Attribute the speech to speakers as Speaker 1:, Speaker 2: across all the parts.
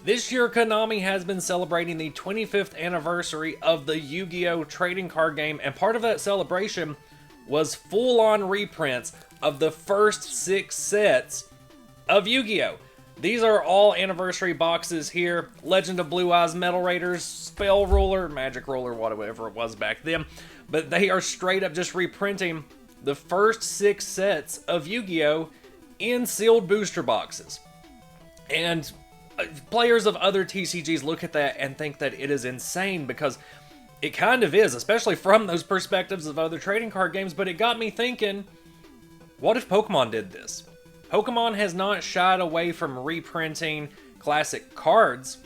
Speaker 1: This year, Konami has been celebrating the 25th anniversary of the Yu-Gi-Oh! Trading card game, and part of that celebration was full-on reprints of the first 6 sets of Yu-Gi-Oh! These are all anniversary boxes here. Legend of Blue Eyes Metal Raiders, Spell Ruler, Magic Ruler, whatever it was back then. But they are straight up just reprinting the first 6 sets of Yu-Gi-Oh! In sealed booster boxes. And players of other TCGs look at that and think that it is insane, because it kind of is, especially from those perspectives of other trading card games. But it got me thinking, what if Pokemon did this? Pokemon has not shied away from reprinting classic cards,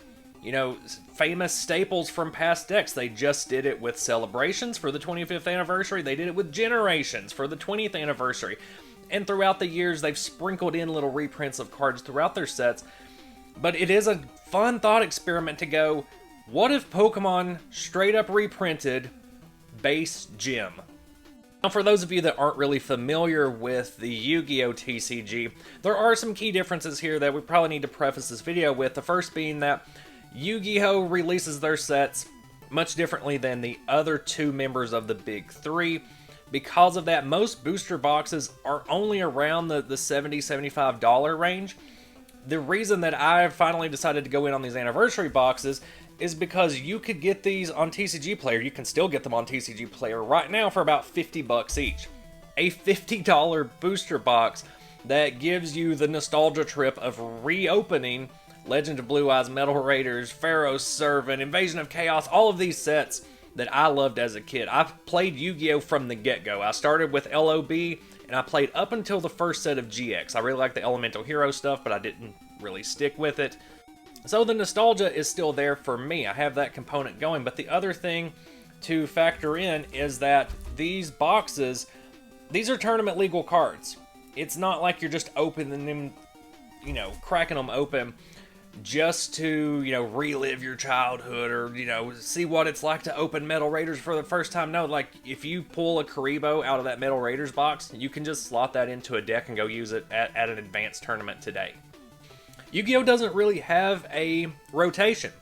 Speaker 1: you know, famous staples from past decks. They just did it with Celebrations for the 25th anniversary. They did it with Generations for the 20th anniversary. And throughout the years, they've sprinkled in little reprints of cards throughout their sets. But it is a fun thought experiment to go, what if Pokemon straight up reprinted base gym? Now, for those of you that aren't really familiar with the Yu-Gi-Oh! TCG, there are some key differences here that we probably need to preface this video with. The first being that Yu-Gi-Oh! Releases their sets much differently than the other 2 members of the big 3. Because of that, most booster boxes are only around the $70, $75 range. The reason that I finally decided to go in on these anniversary boxes is because you could get these on TCG Player. You can still get them on TCG Player right now for about $50 each. A $50 booster box that gives you the nostalgia trip of reopening Legend of Blue Eyes Metal Raiders, Pharaoh's Servant, Invasion of Chaos, all of these sets that I loved as a kid. I played Yu-Gi-Oh! From the get-go. I started with LOB, and I played up until the first set of GX. I really liked the Elemental Hero stuff, but I didn't really stick with it. So the nostalgia is still there for me. I have that component going, but the other thing to factor in is that these boxes, these are tournament legal cards. It's not like you're just opening them, you know, cracking them open just to, you know, relive your childhood or, you know, see what it's like to open Metal Raiders for the first time. No, like, if you pull a Karibo out of that Metal Raiders box, you can just slot that into a deck and go use it at an advanced tournament today. Yu-Gi-Oh! Doesn't really have a rotation,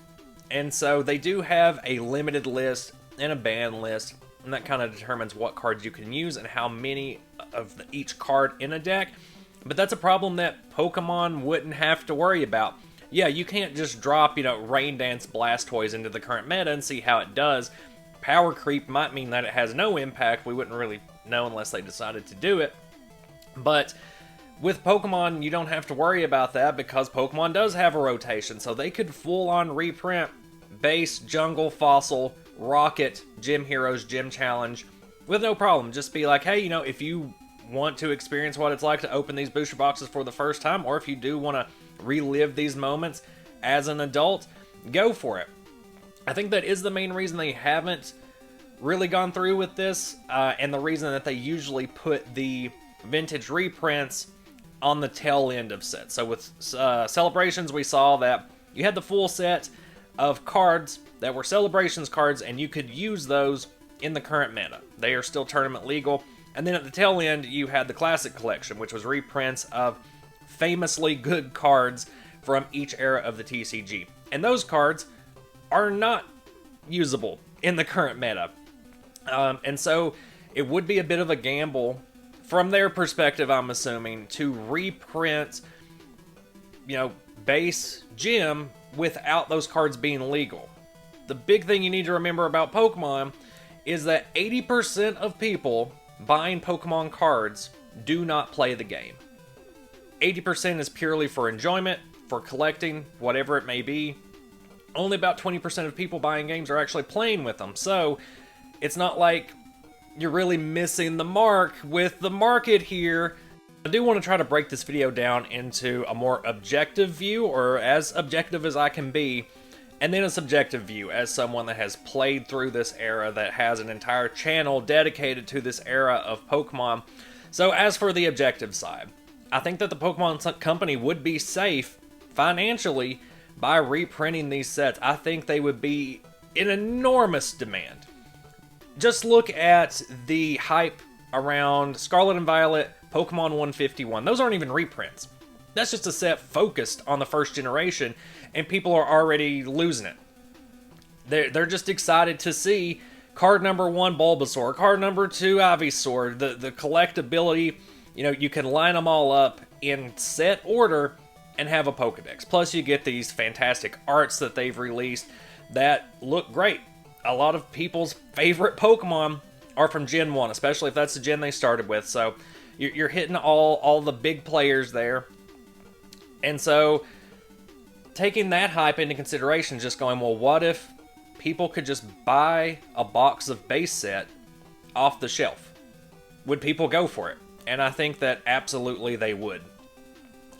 Speaker 1: and so they do have a limited list and a ban list, and that kind of determines what cards you can use and how many of each card in a deck. But that's a problem that Pokemon wouldn't have to worry about. Yeah, you can't just drop, you know, Rain Dance Blastoise into the current meta and see how it does. Power creep might mean that it has no impact. We wouldn't really know unless they decided to do it. But with Pokemon, you don't have to worry about that because Pokemon does have a rotation. So they could full-on reprint Base, Jungle, Fossil, Rocket, Gym Heroes, Gym Challenge with no problem. Just be like, hey, you know, if you want to experience what it's like to open these booster boxes for the first time, or if you do want to relive these moments as an adult, go for it. I think that is the main reason they haven't really gone through with this, and the reason that they usually put the vintage reprints on the tail end of sets. So with Celebrations, we saw that you had the full set of cards that were Celebrations cards, and you could use those in the current meta. They are still tournament legal. And then at the tail end, you had the Classic Collection, which was reprints of famously good cards from each era of the TCG. And those cards are not usable in the current meta. And so it would be a bit of a gamble from their perspective, I'm assuming, to reprint, you know, base gym without those cards being legal. The big thing you need to remember about Pokemon is that 80% of people buying Pokemon cards do not play the game. 80% is purely for enjoyment, for collecting, whatever it may be. Only about 20% of people buying games are actually playing with them. So it's not like you're really missing the mark with the market here. I do want to try to break this video down into a more objective view, or as objective as I can be, and then a subjective view as someone that has played through this era, that has an entire channel dedicated to this era of Pokemon. So as for the objective side, I think that the Pokemon Company would be safe financially by reprinting these sets. I think they would be in enormous demand. Just look at the hype around Scarlet and Violet, Pokemon 151. Those aren't even reprints. That's just a set focused on the first generation, and people are already losing it. They're just excited to see card number 1 Bulbasaur, card number 2 Ivysaur, the collectability. You know, you can line them all up in set order and have a Pokedex. Plus, you get these fantastic arts that they've released that look great. A lot of people's favorite Pokemon are from Gen 1, especially if that's the gen they started with. So you're hitting all the big players there. And so taking that hype into consideration, just going, well, what if people could just buy a box of base set off the shelf? Would people go for it? And I think that absolutely they would.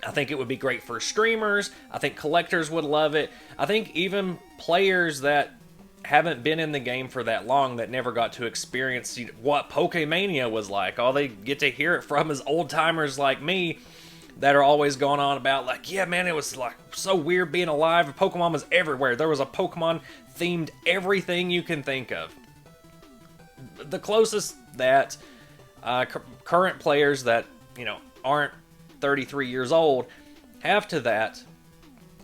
Speaker 1: I think it would be great for streamers. I think collectors would love it. I think even players that haven't been in the game for that long, that never got to experience what Pokemania was like, all they get to hear it from is old timers like me that are always going on about, like, yeah, man, it was like so weird being alive. Pokemon was everywhere. There was a Pokemon themed everything you can think of. The closest that current players that, you know, aren't 33 years old have to that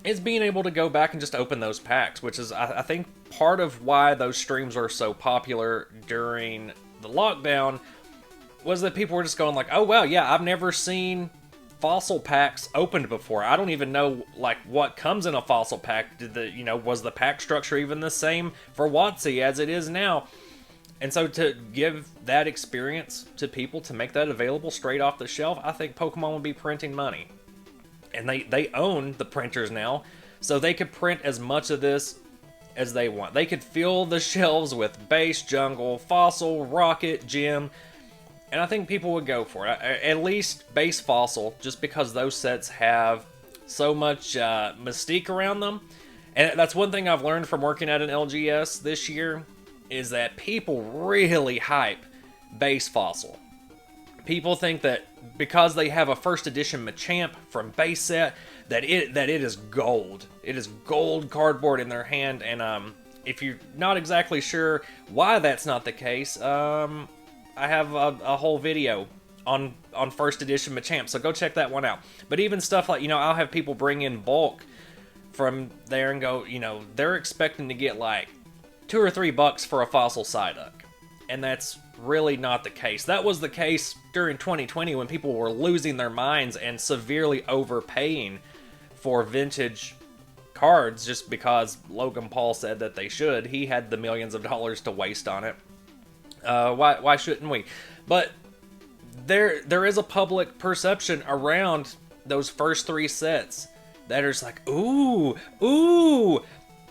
Speaker 1: is being able to go back and just open those packs, which is, I think, part of why those streams are so popular during the lockdown, was that people were just going like, oh, wow, yeah, I've never seen fossil packs opened before. I don't even know, like, what comes in a fossil pack. Was the pack structure even the same for WotC as it is now? And so to give that experience to people, to make that available straight off the shelf, I think Pokemon would be printing money. And they own the printers now, so they could print as much of this as they want. They could fill the shelves with base, jungle, fossil, rocket, gym, and I think people would go for it. At least base fossil, just because those sets have so much mystique around them. And that's one thing I've learned from working at an LGS this year, is that people really hype base fossil. People think that because they have a first edition Machamp from base set, that it is gold. It is gold cardboard in their hand, and if you're not exactly sure why that's not the case, I have a whole video on first edition Machamp, so go check that one out. But even stuff like, I'll have people bring in bulk from there and go, they're expecting to get like $2 or $3 for a fossil Psyduck. And that's really not the case. That was the case during 2020 when people were losing their minds and severely overpaying for vintage cards just because Logan Paul said that they should. He had the millions of dollars to waste on it. Why shouldn't we? But there is a public perception around those first 3 sets that are just like, ooh.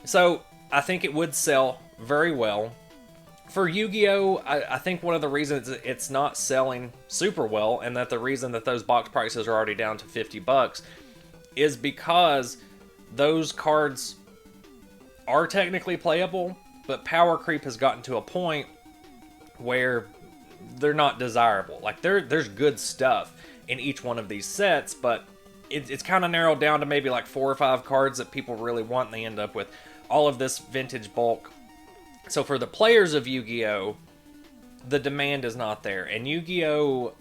Speaker 1: So I think it would sell very well. For Yu-Gi-Oh!, I think one of the reasons it's not selling super well, and that the reason that those box prices are already down to $50, is because those cards are technically playable, but power creep has gotten to a point where they're not desirable. Like, there's good stuff in each one of these sets, but it's kind of narrowed down to maybe like 4 or 5 cards that people really want, and they end up with all of this vintage bulk. So for the players of Yu-Gi-Oh!, the demand is not there. And Yu-Gi-Oh!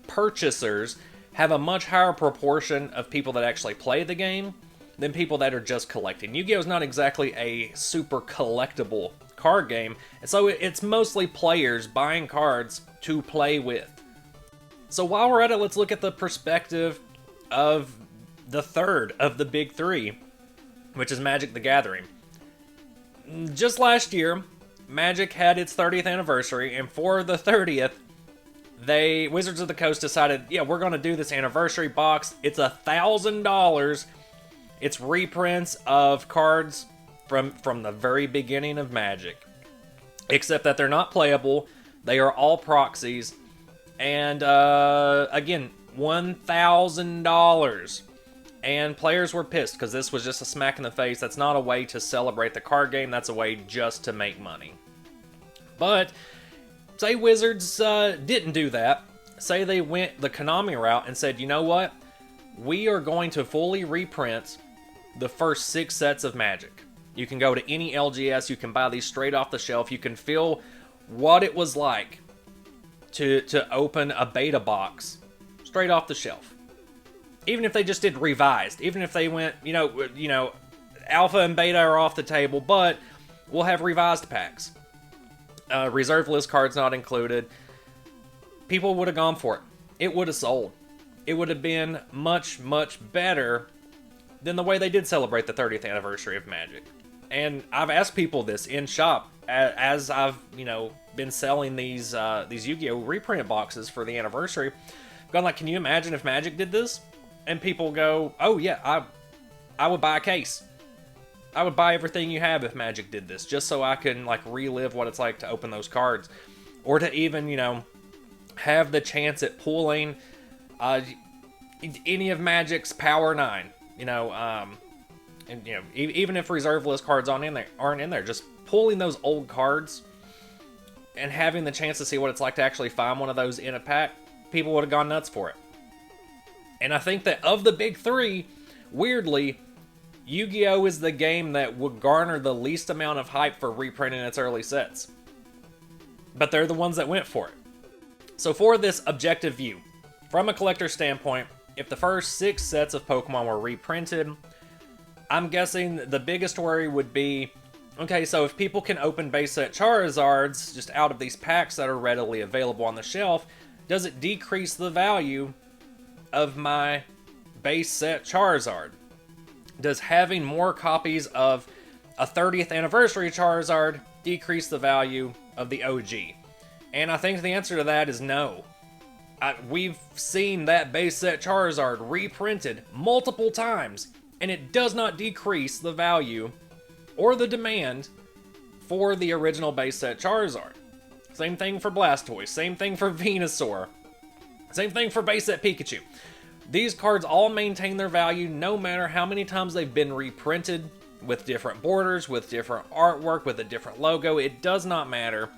Speaker 1: Purchasers have a much higher proportion of people that actually play the game than people that are just collecting. Yu-Gi-Oh! Is not exactly a super collectible card game, and so it's mostly players buying cards to play with. So while we're at it, let's look at the perspective of the third of the big 3, which is Magic the Gathering. Just last year, Magic had its 30th anniversary, and for the 30th, Wizards of the Coast decided, yeah, we're going to do this anniversary box. It's $1,000. It's reprints of cards from the very beginning of Magic. Except that they're not playable. They are all proxies. And, again, $1,000. And players were pissed because this was just a smack in the face. That's not a way to celebrate the card game. That's a way just to make money. But say Wizards didn't do that. Say they went the Konami route and said, you know what? We are going to fully reprint the first 6 sets of Magic. You can go to any LGS. You can buy these straight off the shelf. You can feel what it was like to open a beta box straight off the shelf. even if they just did revised, even if they went, alpha and beta are off the table, but we'll have revised packs. Reserve list cards not included. People would have gone for it. It would have sold. It would have been much, much better than the way they did celebrate the 30th anniversary of Magic. And I've asked people this in shop as I've, been selling these Yu-Gi-Oh! Reprinted boxes for the anniversary. I've gone like, can you imagine if Magic did this? And people go, oh yeah, I would buy a case. I would buy everything you have if Magic did this, just so I can relive what it's like to open those cards, or to even have the chance at pulling any of Magic's Power 9. Even if reserve list cards aren't in there, just pulling those old cards and having the chance to see what it's like to actually find one of those in a pack, people would have gone nuts for it. And I think that of the big three, weirdly, Yu-Gi-Oh! Is the game that would garner the least amount of hype for reprinting its early sets. But they're the ones that went for it. So for this objective view, from a collector standpoint, if the first 6 sets of Pokemon were reprinted, I'm guessing the biggest worry would be, okay, so if people can open base set Charizards just out of these packs that are readily available on the shelf, does it decrease the value of my base set Charizard? Does having more copies of a 30th anniversary Charizard decrease the value of the OG? And I think the answer to that is no. We've seen that base set Charizard reprinted multiple times, and it does not decrease the value or the demand for the original base set Charizard. Same thing for Blastoise, same thing for Venusaur, same thing for base set Pikachu. These cards all maintain their value no matter how many times they've been reprinted, with different borders, with different artwork, with a different logo. It does not matter.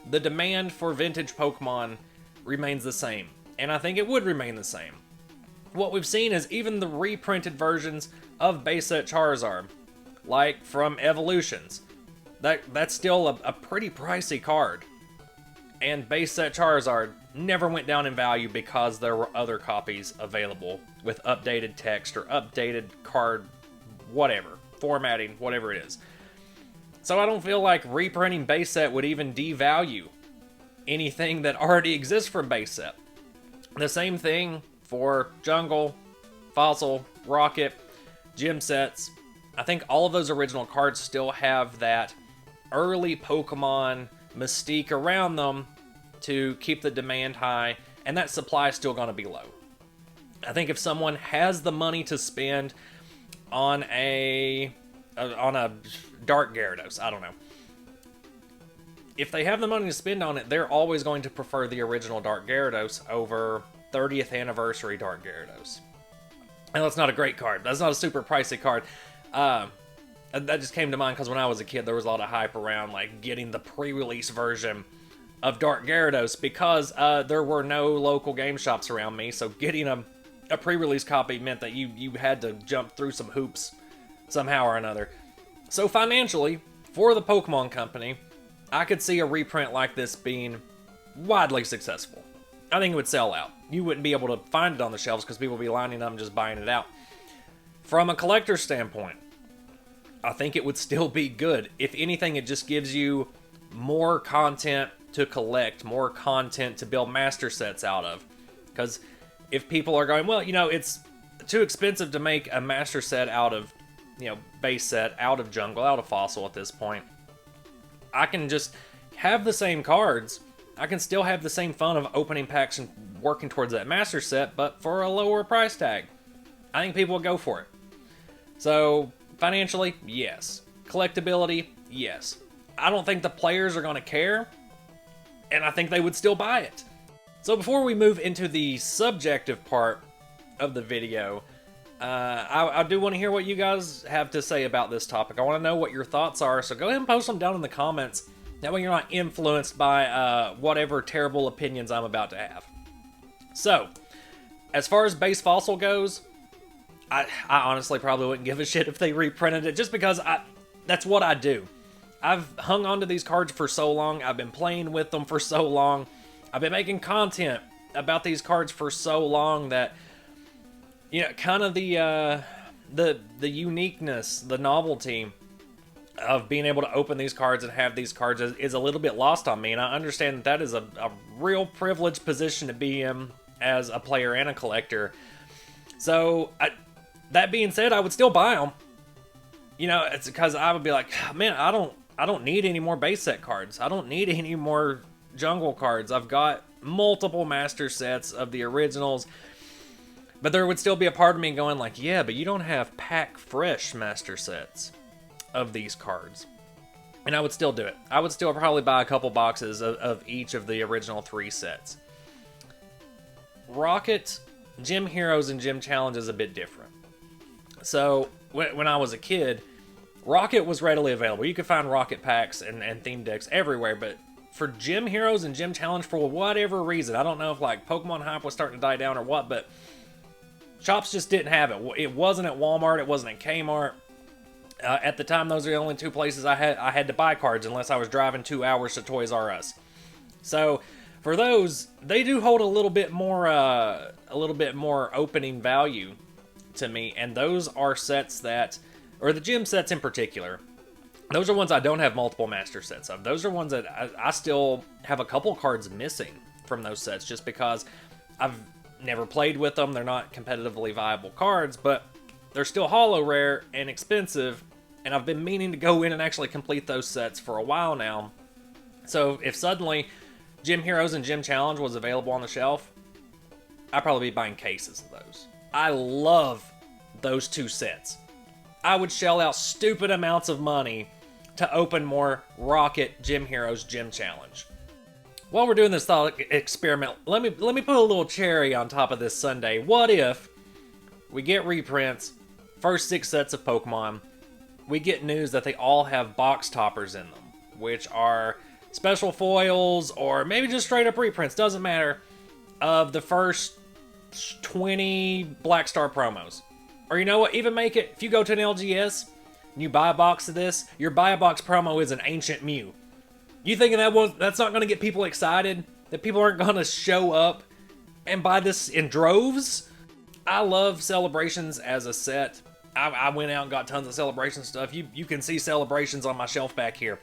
Speaker 1: The demand for vintage Pokemon remains the same, and I think it would remain the same. What we've seen is even the reprinted versions of base set Charizard, like from Evolutions, that's still a pretty pricey card. And base set Charizard never went down in value because there were other copies available with updated text or updated card, whatever, formatting, whatever it is. So I don't feel like reprinting base set would even devalue anything that already exists from base set. The same thing for Jungle, Fossil, Rocket, Gym sets. I think all of those original cards still have that early Pokemon mystique around them to keep the demand high, and that supply is still going to be low. I think if someone has the money to spend on a Dark Gyarados, I don't know. If they have the money to spend on it, they're always going to prefer the original Dark Gyarados over 30th anniversary Dark Gyarados. And that's not a great card. That's not a super pricey card. That just came to mind because when I was a kid, there was a lot of hype around getting the pre-release version of Dark Gyarados because there were no local game shops around me. So getting a pre-release copy meant that you had to jump through some hoops somehow or another. So financially, for the Pokemon Company, I could see a reprint like this being widely successful. I think it would sell out. You wouldn't be able to find it on the shelves because people would be lining up and just buying it out. From a collector's standpoint, I think it would still be good. If anything, it just gives you more content to collect, more content to build master sets out of. Because if people are going, well, it's too expensive to make a master set out of, base set, out of Jungle, out of Fossil at this point, I can just have the same cards. I can still have the same fun of opening packs and working towards that master set, but for a lower price tag. I think people will go for it. So, financially, yes. Collectability, yes. I don't think the players are going to care, and I think they would still buy it. So before we move into the subjective part of the video, I do want to hear what you guys have to say about this topic. I want to know what your thoughts are, so go ahead and post them down in the comments. That way you're not influenced by whatever terrible opinions I'm about to have. So, as far as base Fossil goes, I honestly probably wouldn't give a shit if they reprinted it, just because that's what I do. I've hung on to these cards for so long, I've been playing with them for so long, I've been making content about these cards for so long that you know, kind of the uniqueness, the novelty of being able to open these cards and have these cards is a little bit lost on me, and I understand that is a real privileged position to be in as a player and a collector. So, that being said, I would still buy them. You know, it's because I would be like, man, I don't need any more base set cards. I don't need any more jungle cards. I've got multiple master sets of the originals. But there would still be a part of me going like, yeah, but you don't have pack fresh master sets of these cards. And I would still do it. I would still probably buy a couple boxes of each of the original 3 sets. Rocket, Gym Heroes, and Gym Challenge is a bit different. So, when I was a kid, Rocket was readily available. You could find Rocket packs and theme decks everywhere, but for Gym Heroes and Gym Challenge, for whatever reason, I don't know if like Pokemon hype was starting to die down or what, but shops just didn't have it. It wasn't at Walmart, it wasn't at Kmart. At the time, those are the only 2 places I had to buy cards unless I was driving 2 hours to Toys R Us. So, for those, they do hold a little bit more opening value to me, and those are sets that, or the gym sets in particular, those are ones I don't have multiple master sets of. Those are ones that I still have a couple cards missing from those sets just because I've never played with them. They're not competitively viable cards, but they're still holo rare and expensive, and I've been meaning to go in and actually complete those sets for a while now. So if suddenly Gym Heroes and Gym Challenge was available on the shelf, I'd probably be buying cases of those. I love those 2 sets. I would shell out stupid amounts of money to open more Rocket, Gym Heroes, Gym Challenge. While we're doing this thought experiment, let me put a little cherry on top of this sundae. What if we get reprints, first 6 sets of Pokemon, we get news that they all have box toppers in them, which are special foils or maybe just straight up reprints, doesn't matter, of the first 20 Black Star promos. Or you know what, even make it, if you go to an LGS and you buy a box of this, your buy a box promo is an Ancient Mew. You thinking that's not going to get people excited? That people aren't going to show up and buy this in droves? I love Celebrations as a set. I went out and got tons of Celebration stuff. You can see Celebrations on my shelf back here.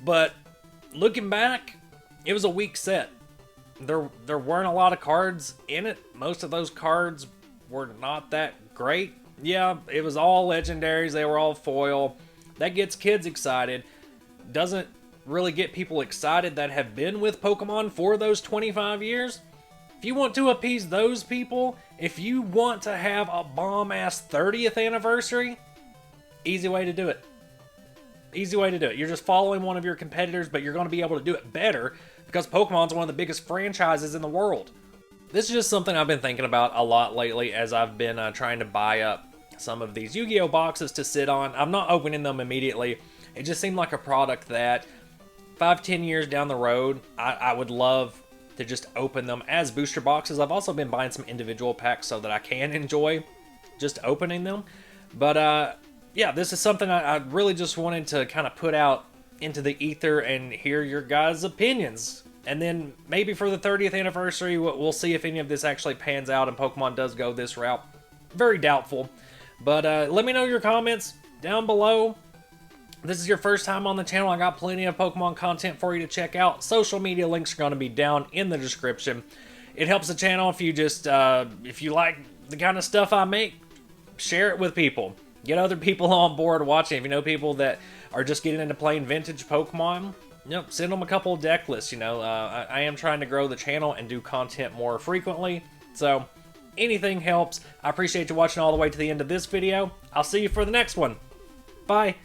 Speaker 1: But looking back, it was a weak set. There weren't a lot of cards in it. Most of those cards were not that great. Yeah, it was all legendaries. They were all foil. That gets kids excited. Doesn't really get people excited that have been with Pokemon for those 25 years. If you want to appease those people, if you want to have a bomb-ass 30th anniversary, easy way to do it. Easy way to do it. You're just following one of your competitors, but you're going to be able to do it better because Pokemon's one of the biggest franchises in the world. This is just something I've been thinking about a lot lately as I've been trying to buy up some of these Yu-Gi-Oh boxes to sit on. I'm not opening them immediately. It just seemed like a product that 5-10 years down the road, I would love to just open them as booster boxes. I've also been buying some individual packs so that I can enjoy just opening them. But yeah, this is something I really just wanted to kind of put out into the ether and hear your guys' opinions. And then maybe for the 30th anniversary, we'll see if any of this actually pans out and Pokemon does go this route. Very doubtful. But let me know your comments down below. If this is your first time on the channel, I got plenty of Pokemon content for you to check out. Social media links are going to be down in the description. It helps the channel if you just, if you like the kind of stuff I make, share it with people. Get other people on board watching. If you know people that are just getting into playing vintage Pokemon, send them a couple of deck lists. I am trying to grow the channel and do content more frequently. So anything helps. I appreciate you watching all the way to the end of this video. I'll see you for the next one. Bye.